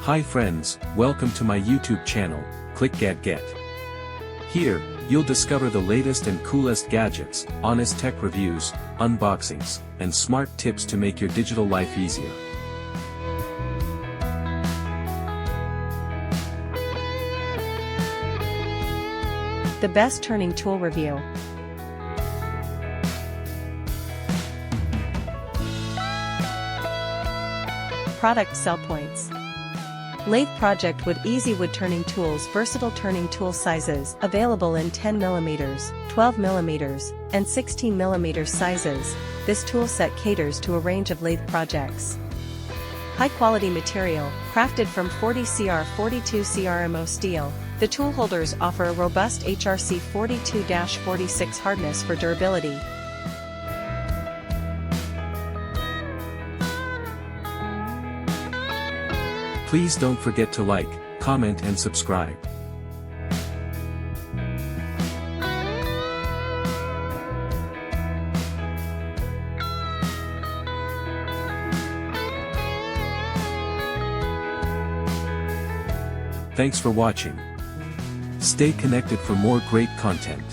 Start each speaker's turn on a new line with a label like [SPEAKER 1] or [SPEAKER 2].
[SPEAKER 1] Hi friends, welcome to my YouTube channel, clickgatget. Here, you'll discover the latest and coolest gadgets, honest tech reviews, unboxings, and smart tips to make your digital life easier.
[SPEAKER 2] The best turning tool review. Product sell points. Lathe project wood easy wood turning tools, versatile turning tool sizes available in 10mm, 12mm, and 16mm sizes. This tool set caters to a range of lathe projects. High quality material, crafted from 40CR 42CR MO steel. The tool holders offer a robust HRC 42-46 hardness for durability.
[SPEAKER 1] Please don't forget to like, comment and subscribe. Thanks for watching. Stay connected for more great content.